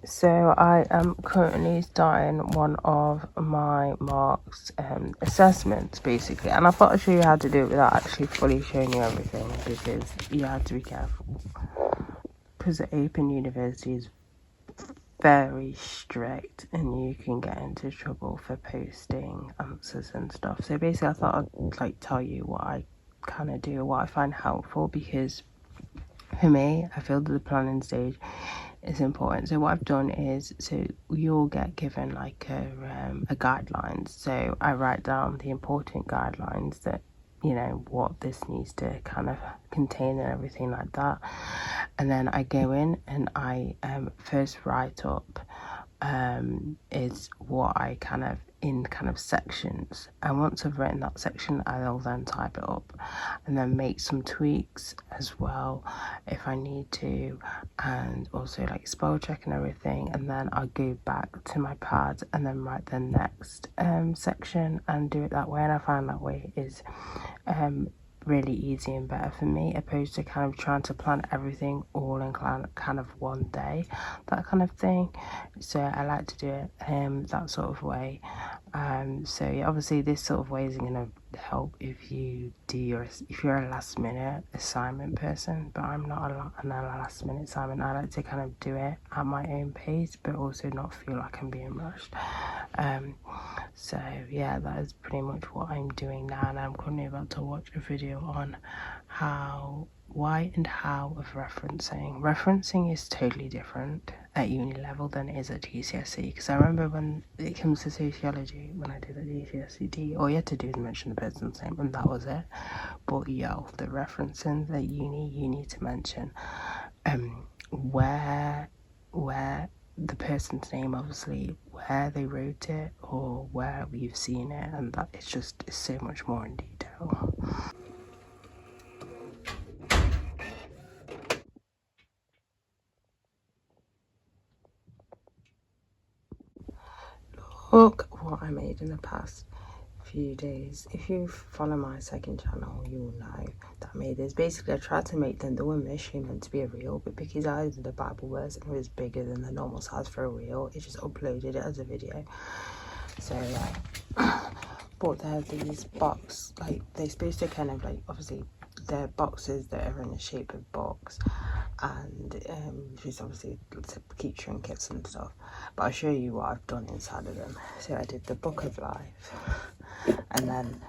So I am currently starting one of my marks assessments basically, and I thought I'd show you how to do it without actually fully showing you everything, because you have to be careful, because the Open University is very strict and you can get into trouble for posting answers and stuff. So basically I thought I'd like tell you what I kind of do, what I find helpful, because for me I feel that the planning stage is important. So what I've done is, so you'll get given like a guidelines. So I write down the important guidelines that, you know, what this needs to kind of contain and everything like that. And then I go in and I first write up is what I kind of in kind of sections, and once I've written that section I'll then type it up and then make some tweaks as well if I need to, and also like spell check and everything, and then I'll go back to my pad and then write the next section and do it that way. And I find that way is really easy and better for me, opposed to kind of trying to plan everything all in kind of one day, that kind of thing. So I like to do it that sort of way. So yeah, obviously this sort of way isn't going to help if you're a last minute assignment person, but I'm not a last minute assignment. I like to kind of do it at my own pace, but also not feel like I'm being rushed. So yeah, that is pretty much what I'm doing now, and I'm currently about to watch a video on why and how of referencing. Referencing is totally different at uni level than it is at GCSE, because I remember when it comes to sociology, when I did at GCSE, all you had to do is mention the person's name and that was it. But yo, the referencing at uni, you need to mention where the person's name, obviously, where they wrote it or where we've seen it, and that it's just so much more in detail. Look what I made in the past few days. If you follow my second channel, you'll know that I made this. Basically, I tried to make them, they were initially meant to be a reel, but because I did the Bible verse and it was bigger than the normal size for a reel, it just uploaded it as a video. So yeah, but they're these box, like they're supposed to kind of like, obviously they're boxes that are in the shape of box, and just obviously to keep trinkets and stuff. But I'll show you what I've done inside of them. So I did the Book of Life and then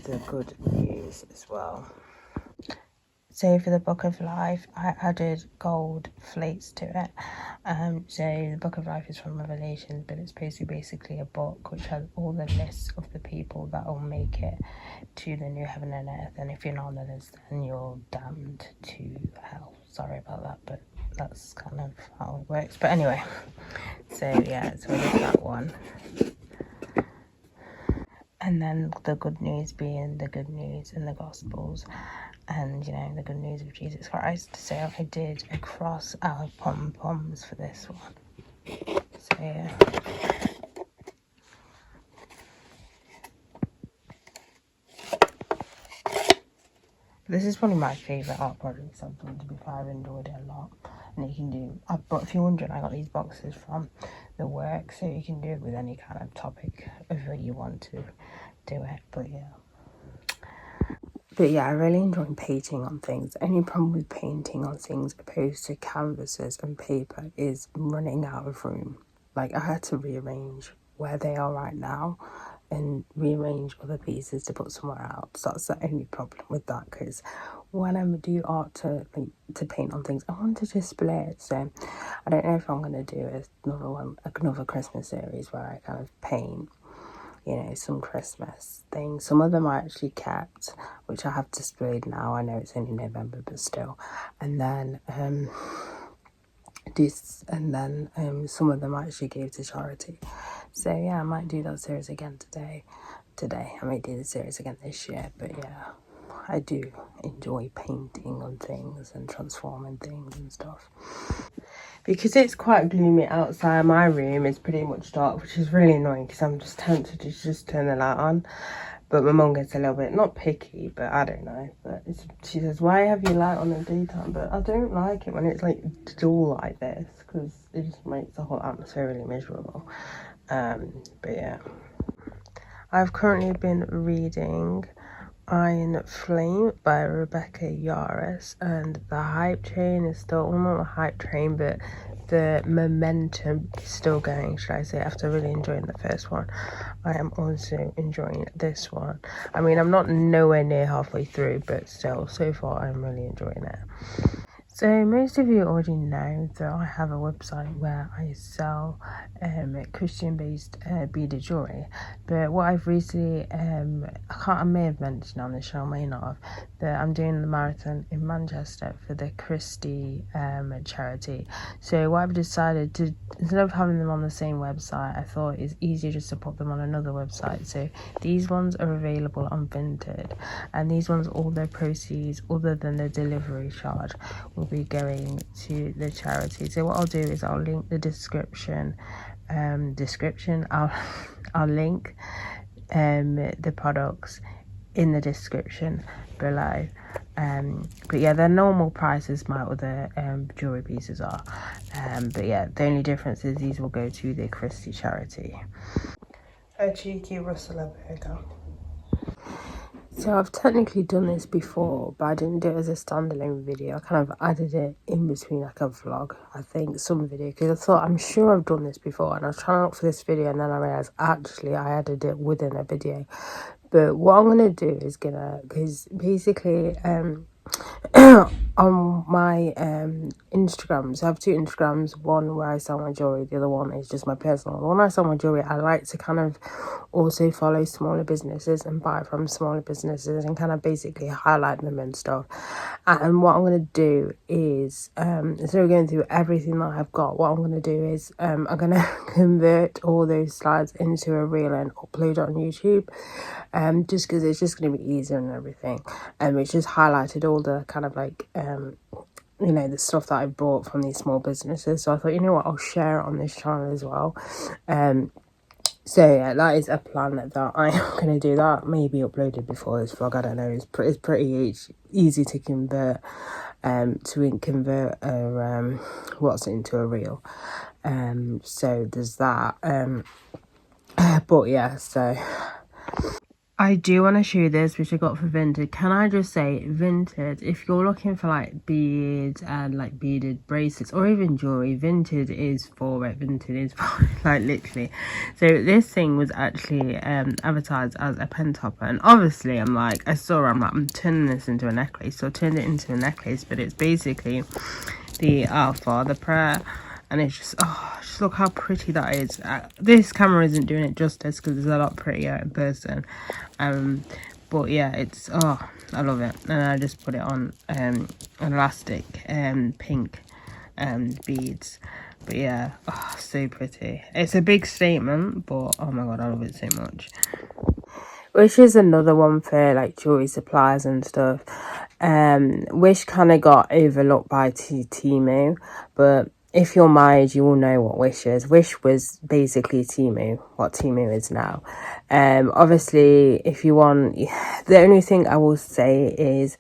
the Good News as well. So for the Book of Life, I added gold flakes to it. So the Book of Life is from Revelation, but it's basically a book which has all the lists of the people that will make it to the new heaven and earth. And if you're not on the list, then you're damned to hell. Sorry about that, but that's kind of how it works. But anyway, so yeah, so I did that one. And then the good news being the good news in the Gospels, and you know, the good news of Jesus Christ. So I did a cross our pom-poms for this one. So yeah. This is probably my favourite art project I've done, to be fair. I've enjoyed it a lot. And you can do, if you're wondering, I got these boxes from the work, so you can do it with any kind of topic of what you want to do it. But yeah, I really enjoy painting on things. The only problem with painting on things opposed to canvases and paper is running out of room. Like, I had to rearrange where they are right now and rearrange other pieces to put somewhere else. That's the only problem with that, because when I do art to paint on things, I want to display it. So I don't know if I'm going to do another Christmas series where I kind of paint, you know, some Christmas things. Some of them I actually kept, which I have displayed now. I know it's only November, but still. And then some of them I actually gave to charity. So yeah, I might do that series again today. I might do the series again this year. But yeah, I do enjoy painting on things and transforming things and stuff. Because it's quite gloomy outside, my room is pretty much dark, which is really annoying because I'm just tempted to just turn the light on. But my mum gets a little bit, not picky, but I don't know. But she says, why have you light on in the daytime? But I don't like it when it's like dull like this, because it just makes the whole atmosphere really miserable. But yeah. I've currently been reading Iron Flame by Rebecca Yarros, and the hype train is still, well, not a hype train, but the momentum is still going, should I say, after really enjoying the first one. I am also enjoying this one. I mean, I'm not nowhere near halfway through, but still, so far, I'm really enjoying it. So most of you already know that I have a website where I sell Christian-based beaded jewelry. But what I've recently, I may have mentioned on the show, I may not have, that I'm doing the marathon in Manchester for the Christie charity. So what I've decided to, instead of having them on the same website, I thought it's easier just to put them on another website. So these ones are available on Vinted, and these ones, all their proceeds, other than the delivery charge, will be going to the charity. So what I'll do is I'll link the description. I'll link the products in the description below. But yeah, their normal prices my other jewelry pieces are. But yeah, the only difference is these will go to the Christie charity. A cheeky rustler burger. So I've technically done this before, but I didn't do it as a standalone video. I kind of added it in between like a vlog, I think, some video, because I thought, I'm sure I've done this before, and I was trying out for this video, and then I realised actually I added it within a video. But what I'm going to do is because basically on my Instagrams, I have two Instagrams, one where I sell my jewelry, the other one is just my personal. The one I sell my jewelry, I like to kind of also follow smaller businesses and buy from smaller businesses and kind of basically highlight them and stuff. And what I'm going to do is, instead of going through everything that I've got, what I'm going to do is I'm going to convert all those slides into a reel and upload it on YouTube, just because it's just going to be easier and everything. It's just highlighted all the kind of like you know, the stuff that I bought from these small businesses. So I thought, you know what, I'll share it on this channel as well. So yeah, that is a plan that I'm going to do. That may be uploaded before this vlog, I don't know. It's pretty easy to convert what's into a reel. So there's that. But yeah, so I do want to show you this, which I got for Vinted. Can I just say, Vinted, if you're looking for like beads and like beaded bracelets or even jewelry, Vinted is for it. Vinted is for it, like literally. So this thing was actually advertised as a pen topper, and obviously I'm like, I'm turning this into a necklace. So I turned it into a necklace, but it's basically the Our Father prayer. And it's just, just look how pretty that is. This camera isn't doing it justice because it's a lot prettier in person. But yeah, it's, I love it. And I just put it on elastic pink beads. But yeah, so pretty. It's a big statement, but oh my god, I love it so much. Wish is another one for like jewelry supplies and stuff. Wish kind of got overlooked by Temu, but if you're my age, you will know what Wish is. Wish was basically Temu, what Temu is now. Obviously, if you want, the only thing I will say is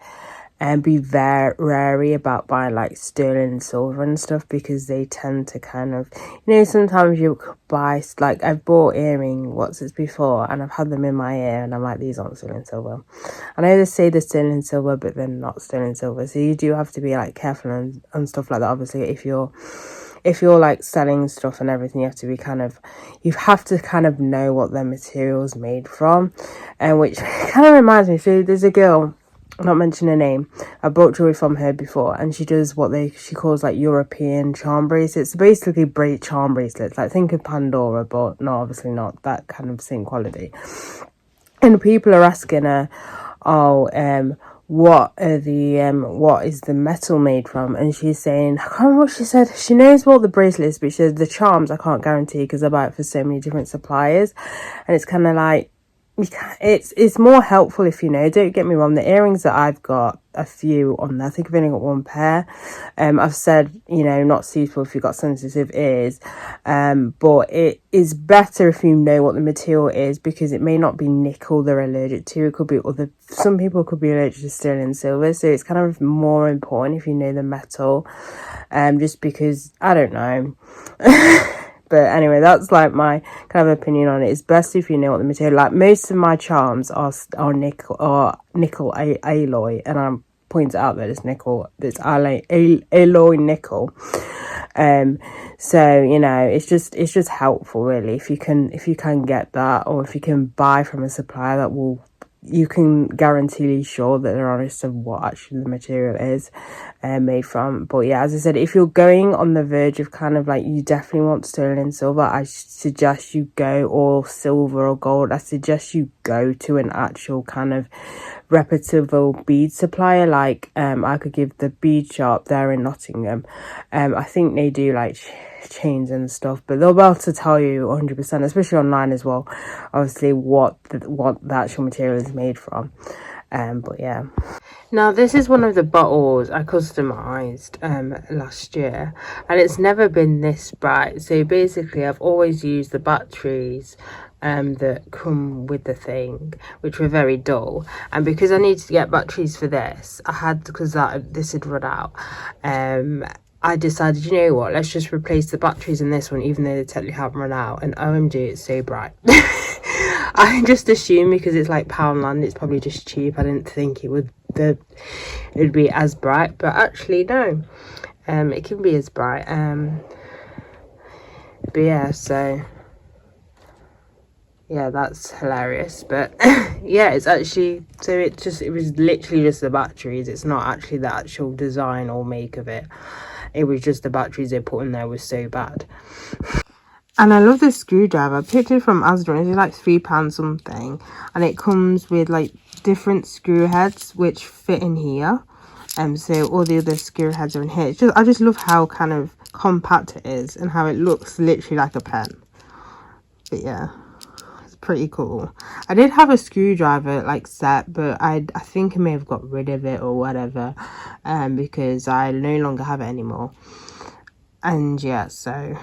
be very wary about buying like sterling silver and stuff, because they tend to kind of, you know, sometimes you buy, like I've bought earring before and I've had them in my ear and I'm like, these aren't sterling silver. I know they say they're sterling silver, but they're not sterling silver, so you do have to be like careful and stuff like that. Obviously, if you're like selling stuff and everything, you have to kind of know what their material's made from. And which kind of reminds me, so there's a girl, I'm not mentioning her name, I bought jewelry from her before, and she does what she calls like European charm bracelets. Basically charm bracelets, like think of Pandora, but no, obviously not that kind of same quality. And people are asking her, what is the metal made from? And she's saying, I can't remember what she said. She knows what the bracelet is, but she says the charms I can't guarantee because I buy it for so many different suppliers. And it's kind of like, it's more helpful if you know. Don't get me wrong, the earrings that I've got, a few on there. I think I've only got one pair. I've said, you know, not suitable if you've got sensitive ears, but it is better if you know what the material is, because it may not be nickel they're allergic to. It could be other, some people could be allergic to sterling silver, so it's kind of more important if you know the metal, just because, I don't know. But anyway, that's like my kind of opinion on it. It's best if you know what the material. Like most of my charms are nickel alloy, and I'm pointing out that it's nickel. It's alloy nickel. So you know, it's just helpful really if you can get that, or if you can buy from a supplier that will, you can guarantee sure that they're honest of what actually the material is made from. But yeah, as I said, if you're going on the verge of kind of like, you definitely want sterling silver, I suggest you go, or silver or gold, I suggest you go to an actual kind of reputable bead supplier. Like I could give the bead shop there in Nottingham. I think they do like chains and stuff, but they'll be able to tell you 100%, especially online as well, obviously what the actual material is made from. But yeah, now this is one of the bottles I customized last year, and it's never been this bright. So basically I've always used the batteries that come with the thing, which were very dull, and because I needed to get batteries for this, I had, because this had run out, I decided, you know what, let's just replace the batteries in this one, even though they technically haven't run out. And OMG, it's so bright. I just assumed because it's like Poundland, it's probably just cheap. I didn't think it would be as bright, but actually no, it can be as bright. But yeah, so yeah, that's hilarious. But yeah, it's actually, so it was literally just the batteries. It's not actually the actual design or make of it. It was just the batteries they put in there was so bad. And I love this screwdriver. I picked it from Asda. It's like £3 something, and it comes with like different screw heads which fit in here. So all the other screw heads are in here. I just love how kind of compact it is, and how it looks literally like a pen. But yeah, it's pretty cool. I did have a screwdriver like set, but I think I may have got rid of it or whatever, because I no longer have it anymore. And yeah, so